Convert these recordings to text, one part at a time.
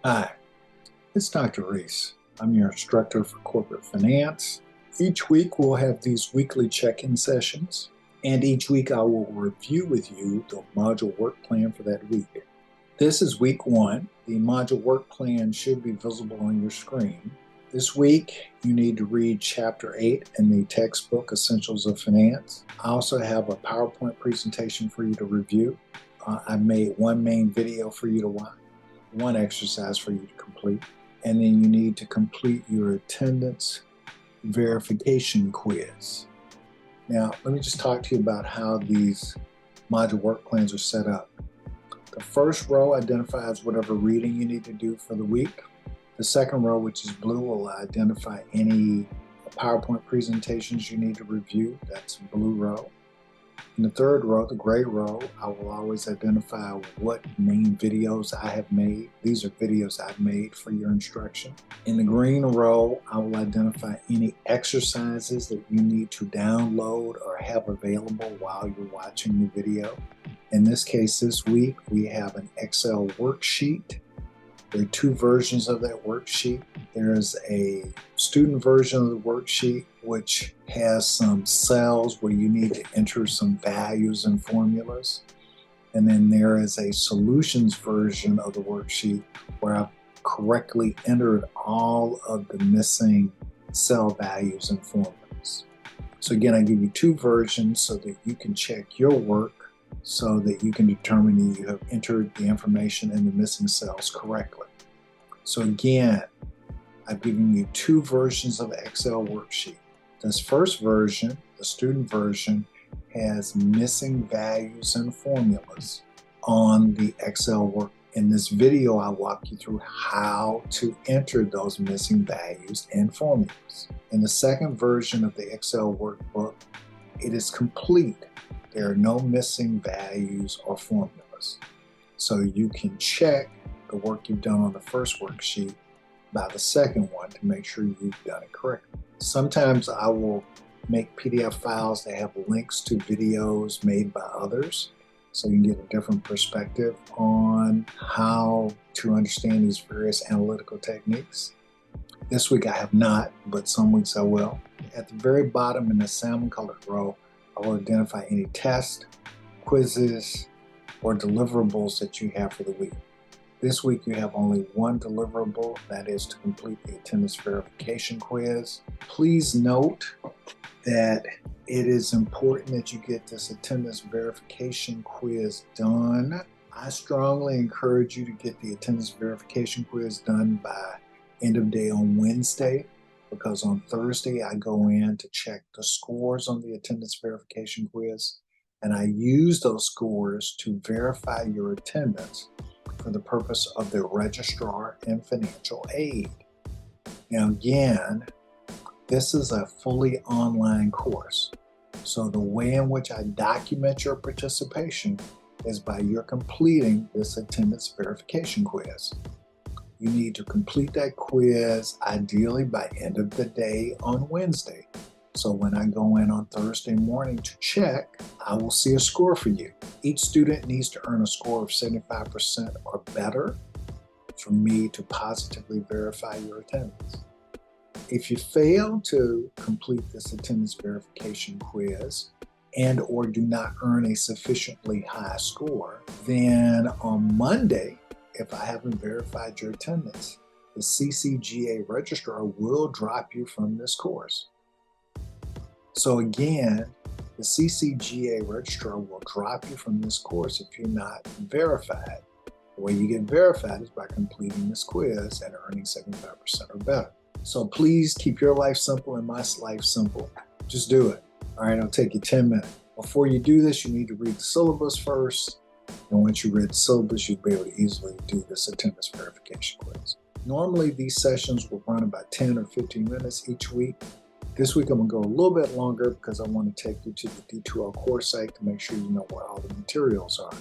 Hi, it's Dr. Reese. I'm your instructor for corporate finance. Each week we'll have these weekly check-in sessions, and each week I will review with you the module work plan for that week. This is week one. The module work plan should be visible on your screen. This week you need to read chapter 8 in the textbook Essentials of Finance. I also have a PowerPoint presentation for you to review. I made one main video for you to watch, one exercise for you to complete, and then you need to complete your attendance verification quiz. Now, let me just talk to you about how these module work plans are set up. The first row identifies whatever reading you need to do for the week. The second row, which is blue, will identify any PowerPoint presentations you need to review. That's blue row. In the third row, the gray row, I will always identify what main videos I have made. These are videos I've made for your instruction. In the green row, I will identify any exercises that you need to download or have available while you're watching the video. In this case, this week, we have an Excel worksheet. There are two versions of that worksheet. There's a student version of the worksheet, which has some cells where you need to enter some values and formulas. And then there is a solutions version of the worksheet where I've correctly entered all of the missing cell values and formulas. So again, I give you two versions so that you can check your work so that you can determine that you have entered the information in the missing cells correctly. So again, I've given you two versions of the Excel worksheet. This first version, the student version, has missing values and formulas on the Excel work. In this video, I'll walk you through how to enter those missing values and formulas. In the second version of the Excel workbook, it is complete. There are no missing values or formulas. So you can check the work you've done on the first worksheet by the second one to make sure you've done it correctly. Sometimes I will make PDF files that have links to videos made by others so you can get a different perspective on how to understand these various analytical techniques. This week I have not, but some weeks I will. At the very bottom in the salmon colored row, I will identify any tests, quizzes, or deliverables that you have for the week. This week you have only one deliverable, that is to complete the attendance verification quiz. Please note that it is important that you get this attendance verification quiz done. I strongly encourage you to get the attendance verification quiz done by end of day on Wednesday, because on Thursday I go in to check the scores on the attendance verification quiz, and I use those scores to verify your attendance for the purpose of the registrar and financial aid. Now again, this is a fully online course. So the way in which I document your participation is by your completing this attendance verification quiz. You need to complete that quiz ideally by end of the day on Wednesday. So when I go in on Thursday morning to check, I will see a score for you. Each student needs to earn a score of 75% or better for me to positively verify your attendance. If you fail to complete this attendance verification quiz and or do not earn a sufficiently high score, then on Monday, if I haven't verified your attendance, the CCGA registrar will drop you from this course. So again, the CCGA registrar will drop you from this course if you're not verified. The way you get verified is by completing this quiz and earning 75% or better. So please keep your life simple and my life simple. Just do it. All right, it'll take you 10 minutes. Before you do this, you need to read the syllabus first. And once you read the syllabus, you'll be able to easily do this attendance verification quiz. Normally, these sessions will run about 10 or 15 minutes each week. This week, I'm going to go a little bit longer because I want to take you to the D2L course site to make sure you know where all the materials are.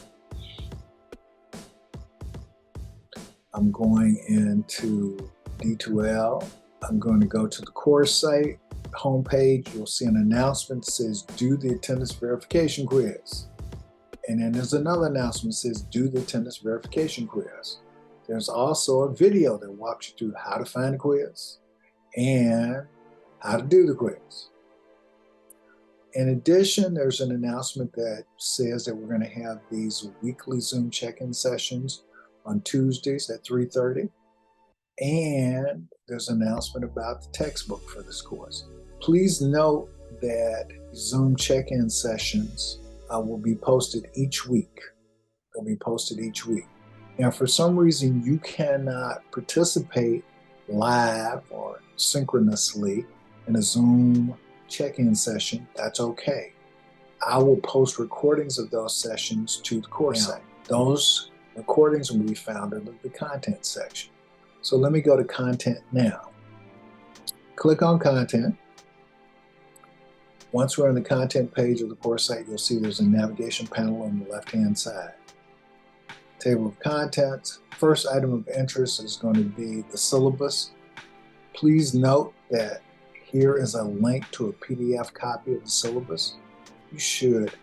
I'm going into D2L. I'm going to go to the course site homepage. You'll see an announcement that says, do the attendance verification quiz. And then there's another announcement that says, do the attendance verification quiz. There's also a video that walks you through how to find the quiz and how to do the quiz. In addition, there's an announcement that says that we're going to have these weekly Zoom check-in sessions on Tuesdays at 3:30. And there's an announcement about the textbook for this course. Please note that Zoom check-in sessions will be posted each week. They'll be posted each week. Now, for some reason, you cannot participate live or synchronously in a Zoom check-in session. That's okay. I will post recordings of those sessions to the course site. Those recordings will be found in the content section. So let me go to content now. Click on content. Once we're on the content page of the course site, you'll see there's a navigation panel on the left-hand side. Table of contents. First item of interest is going to be the syllabus. Please note that here is a link to a PDF copy of the syllabus. You should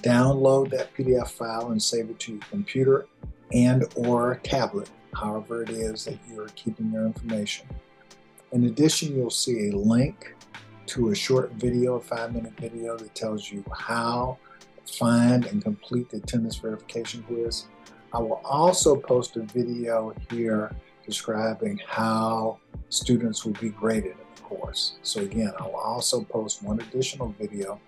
download that PDF file and save it to your computer and or tablet, however it is that you're keeping your information. In addition, you'll see a link to a short video, a 5-minute video that tells you how to find and complete the attendance verification quiz. I will also post a video here describing how students will be graded in the course. So again, I will also post one additional video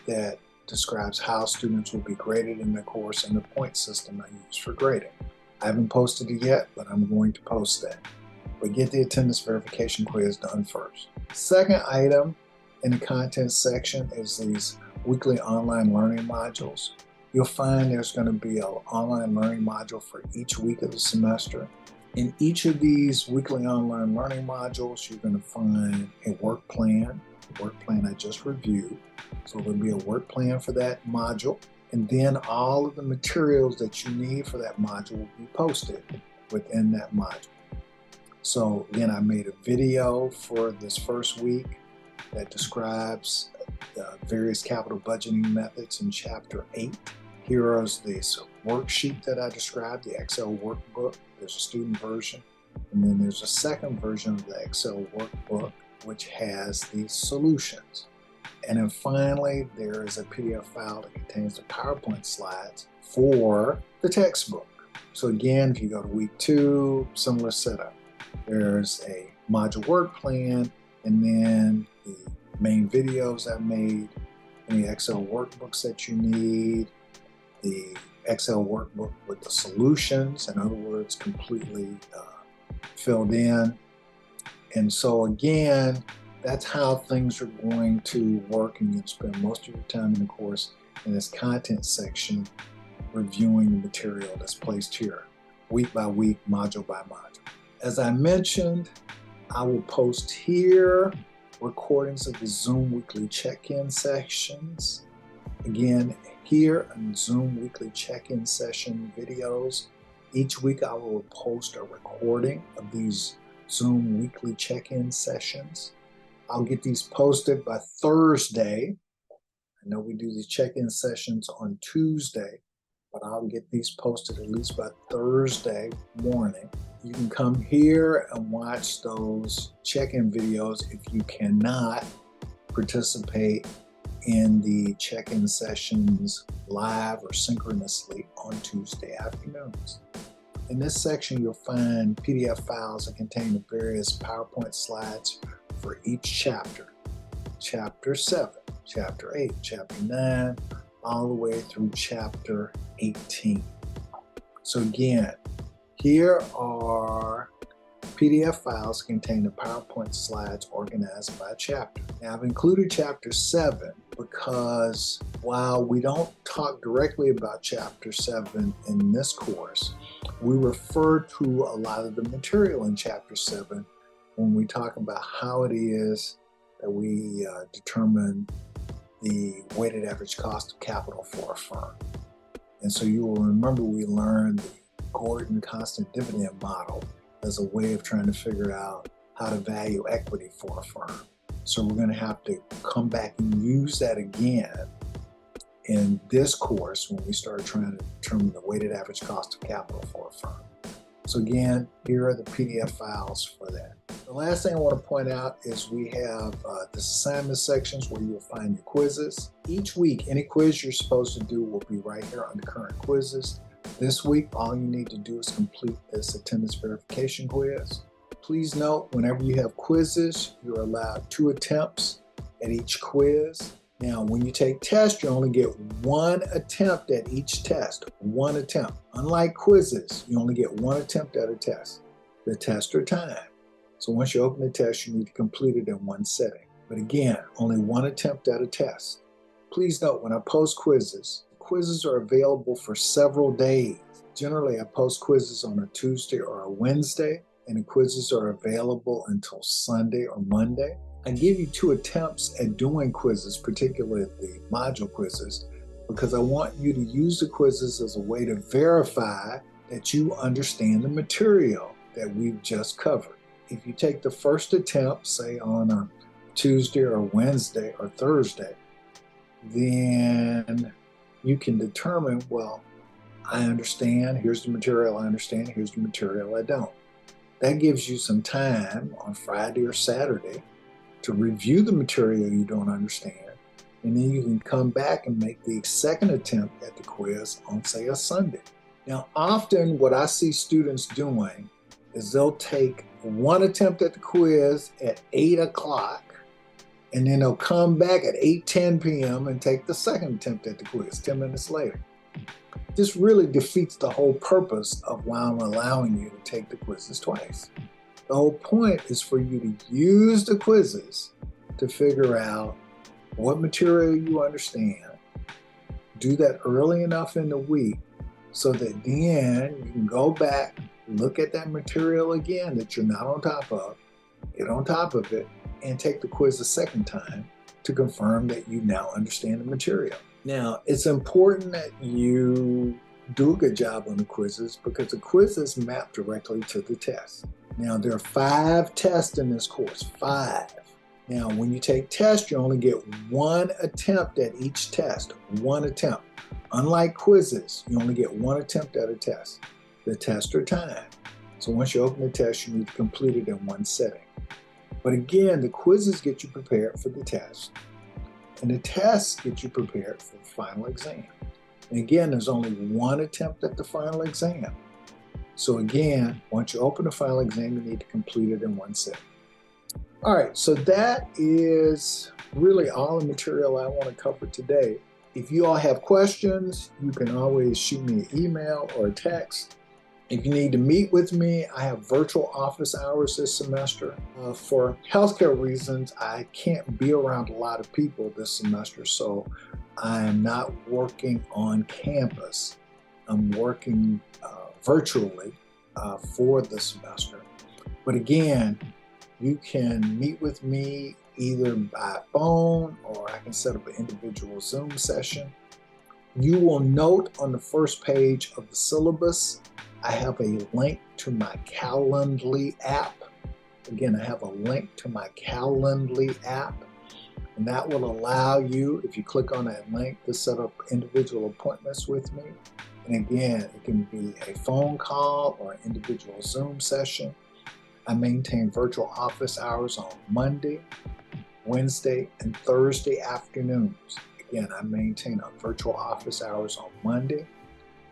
that describes how students will be graded in the course and the point system I use for grading. I haven't posted it yet, but I'm going to post that. But get the attendance verification quiz done first. Second item in the content section is these weekly online learning modules. You'll find there's going to be an online learning module for each week of the semester. In each of these weekly online learning modules, you're going to find a work plan. The work plan I just reviewed. So there'll be a work plan for that module. And then all of the materials that you need for that module will be posted within that module. So again, I made a video for this first week that describes the various capital budgeting methods in Chapter 8. Here is this worksheet that I described, the Excel workbook. There's a student version, and then there's a second version of the Excel workbook, which has the solutions. And then finally, there is a PDF file that contains the PowerPoint slides for the textbook. So again, if you go to week 2, similar setup. There's a module work plan, and then the main videos I made, any Excel workbooks that you need, the Excel workbook with the solutions, in other words, completely filled in. And so again, that's how things are going to work, and you'll spend most of your time in the course in this content section reviewing the material that's placed here, week by week, module by module. As I mentioned, I will post here recordings of the Zoom weekly check-in sessions. Again, here in Zoom weekly check-in session videos, each week I will post a recording of these Zoom weekly check-in sessions. I'll get these posted by Thursday. I know we do these check-in sessions on Tuesday, but I'll get these posted at least by Thursday morning. You can come here and watch those check-in videos if you cannot participate in the check-in sessions live or synchronously on Tuesday afternoons. In this section, you'll find PDF files that contain the various PowerPoint slides for each chapter. Chapter 7, Chapter 8, Chapter 9, all the way through Chapter 18. So again, here are PDF files containing the PowerPoint slides organized by chapter. Now I've included Chapter 7 because while we don't talk directly about Chapter 7 in this course, we refer to a lot of the material in Chapter 7 when we talk about how it is that we determine the weighted average cost of capital for a firm. And so you will remember we learned the Gordon constant dividend model as a way of trying to figure out how to value equity for a firm. So we're going to have to come back and use that again in this course when we start trying to determine the weighted average cost of capital for a firm. So again, here are the PDF files for that. The last thing I want to point out is we have the assignment sections where you'll find your quizzes. Each week, any quiz you're supposed to do will be right here under current quizzes. This week, all you need to do is complete this attendance verification quiz. Please note, whenever you have quizzes, you're allowed 2 attempts at each quiz. Now, when you take tests, you only get 1 attempt at each test, 1 attempt. Unlike quizzes, you only get 1 attempt at a test. The tests are timed. So once you open the test, you need to complete it in 1 setting. But again, only 1 attempt at a test. Please note, when I post quizzes are available for several days. Generally, I post quizzes on a Tuesday or a Wednesday, and the quizzes are available until Sunday or Monday. I give you 2 attempts at doing quizzes, particularly the module quizzes, because I want you to use the quizzes as a way to verify that you understand the material that we've just covered. If you take the first attempt, say on a Tuesday or Wednesday or Thursday, then you can determine, well, I understand, here's the material I understand, here's the material I don't. That gives you some time on Friday or Saturday to review the material you don't understand, and then you can come back and make the second attempt at the quiz on, say, a Sunday. Now, often what I see students doing is they'll take 1 attempt at the quiz at 8 o'clock, and then they'll come back at 8:10 p.m. and take the second attempt at the quiz 10 minutes later. This really defeats the whole purpose of why I'm allowing you to take the quizzes twice. The whole point is for you to use the quizzes to figure out what material you understand. Do that early enough in the week so that then you can go back, look at that material again that you're not on top of, get on top of it, and take the quiz a second time to confirm that you now understand the material. Now, it's important that you do a good job on the quizzes because the quizzes map directly to the test. Now, there are 5 tests in this course, 5. Now, when you take tests, you only get 1 attempt at each test, 1 attempt. Unlike quizzes, you only get 1 attempt at a test. The tests are timed. So once you open the test, you need to complete it in 1 setting. But again, the quizzes get you prepared for the test, and the tests get you prepared for the final exam. And again, there's only 1 attempt at the final exam. So again, once you open the final exam, you need to complete it in 1 setting. All right, so that is really all the material I want to cover today. If you all have questions, you can always shoot me an email or a text. If you need to meet with me, I have virtual office hours this semester. For healthcare reasons, I can't be around a lot of people this semester, so I am not working on campus. I'm working virtually for the semester. But again, you can meet with me either by phone or I can set up an individual Zoom session. You will note on the first page of the syllabus, I have a link to my Calendly app. Again, I have a link to my Calendly app, and that will allow you, if you click on that link, to set up individual appointments with me. And again, it can be a phone call or an individual Zoom session. I maintain virtual office hours on Monday, Wednesday, and Thursday afternoons. Again, I maintain a virtual office hours on Monday,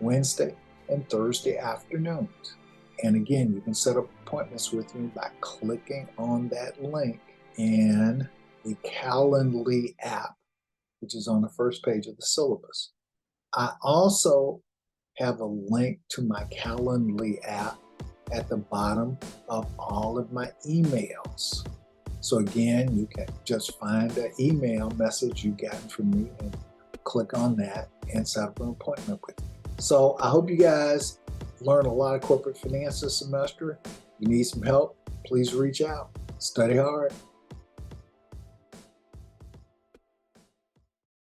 Wednesday, and Thursday afternoons. And again, you can set up appointments with me by clicking on that link in the Calendly app, which is on the first page of the syllabus. I also have a link to my Calendly app at the bottom of all of my emails. So again, you can just find the email message you've gotten from me and click on that and set up an appointment with me. So I hope you guys learn a lot of corporate finance this semester. If you need some help, please reach out. Study hard.